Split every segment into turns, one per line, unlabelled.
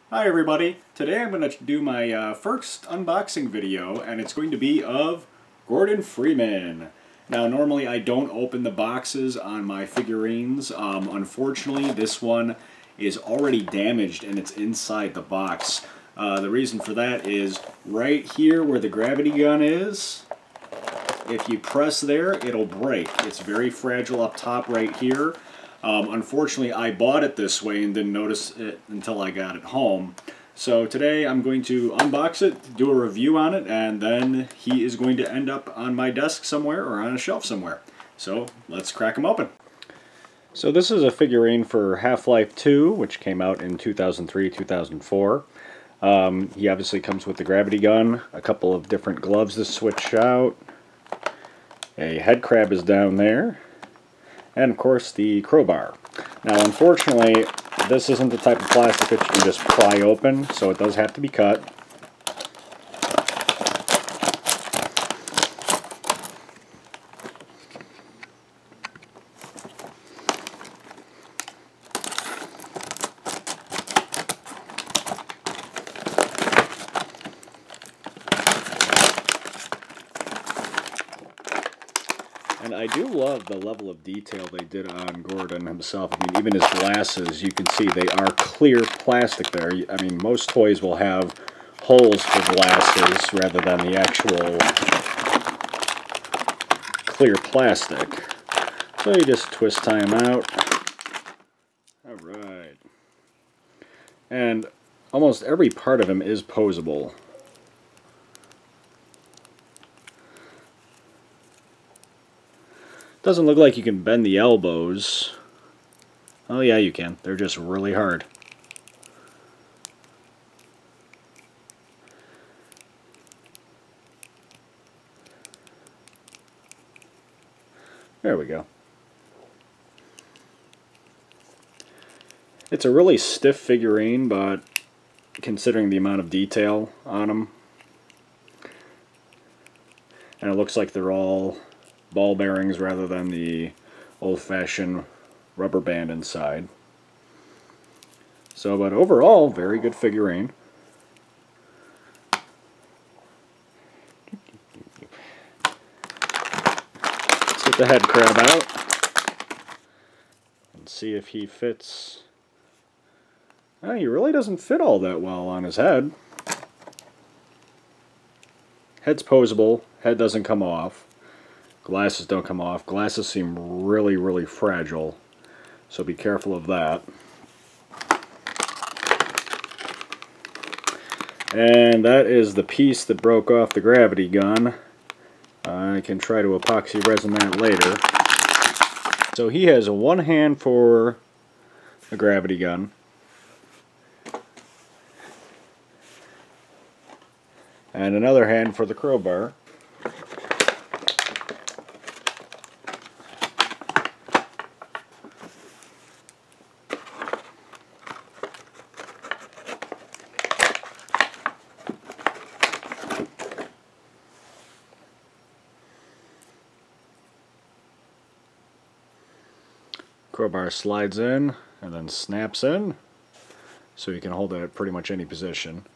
Hi everybody, today I'm going to do my first unboxing video, and it's going to be of Gordon Freeman. Now normally I don't open the boxes on my figurines. Unfortunately this one is already damaged and it's inside the box. The reason for that is right here where the gravity gun is, if you press there it'll break. It's very fragile up top right here. Unfortunately, I bought it this way and didn't notice it until I got it home. So today I'm going to unbox it, do a review on it, and then he is going to end up on my desk somewhere or on a shelf somewhere. So let's crack him open. So this is a figurine for Half-Life 2, which came out in 2003-2004. He obviously comes with the gravity gun, a couple of different gloves to switch out. A head crab is down there. And of course the crowbar. Now unfortunately this isn't the type of plastic that you can just pry open, so it does have to be cut. And I do love the level of detail they did on Gordon himself. I mean, even his glasses, you can see they are clear plastic there. I mean, most toys will have holes for glasses rather than the actual clear plastic. So you just twist tie them out. Alright. And almost every part of him is posable. Doesn't look like you can bend the elbows. Oh yeah, you can. They're just really hard. There we go. It's a really stiff figurine, but considering the amount of detail on them, and it looks like they're all ball bearings rather than the old-fashioned rubber band inside. So, but overall, very good figurine. Let's get the head crab out and see if he fits. Oh, he really doesn't fit all that well on his head. Head's posable, head doesn't come off. Glasses don't come off. Glasses seem really, really fragile, so be careful of that. And that is the piece that broke off the gravity gun. I can try to epoxy resin that later. So he has one hand for a gravity gun, and another hand for the crowbar. Crowbar slides in and then snaps in, so you can hold it at pretty much any position.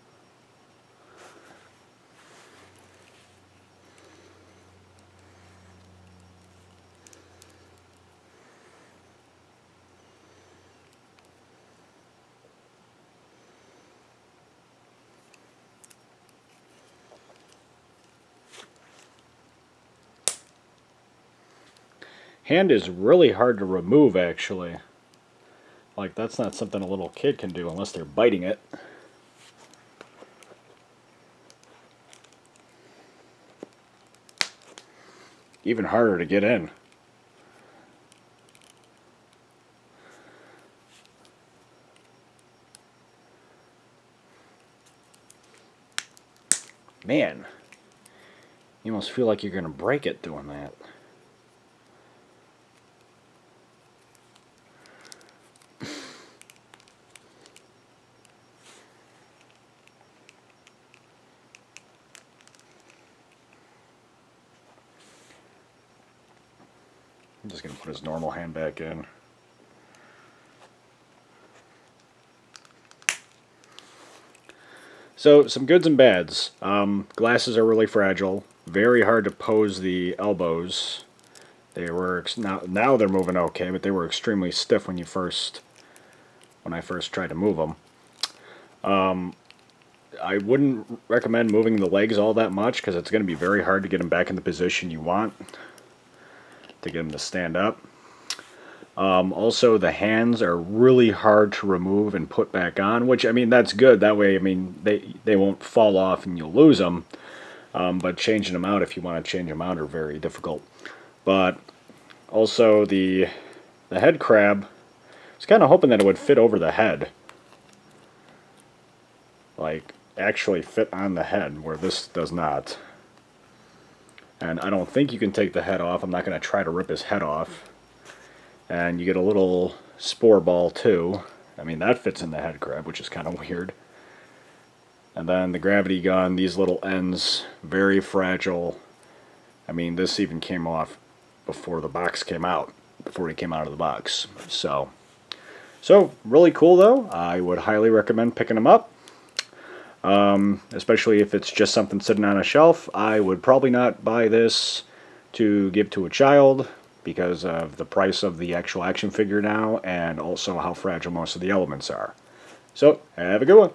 Hand is really hard to remove, actually. Like, that's not something a little kid can do unless they're biting it. Even harder to get in. Man, you almost feel like you're going to break it doing that. I'm just going to put his normal hand back in.
So, some goods and bads. Glasses are really fragile. Very hard to pose the elbows. They were now they're moving okay, but they were extremely stiff when I first tried to move them. I wouldn't recommend moving the legs all that much because it's going to be very hard to get them back in the position you want to get them to stand up. Also, the hands are really hard to remove and put back on, which, I mean, that's good. That way, I mean, they won't fall off and you'll lose them. But changing them out, if you want to change them out, are very difficult. But also, the head crab, I was kind of hoping that it would fit over the head. Like, actually fit on the head, where this does not. And I don't think you can take the head off. I'm not going to try to rip his head off. And you get a little spore ball too. I mean, that fits in the head crab, which is kind of weird. And then the gravity gun, these little ends, very fragile. I mean, this even came off before the box came out, before he came out of the box. So really cool though. I would highly recommend picking them up. Especially if it's just something sitting on a shelf. I would probably not buy this to give to a child, because of the price of the actual action figure now, and also how fragile most of the elements are. So, have a good one.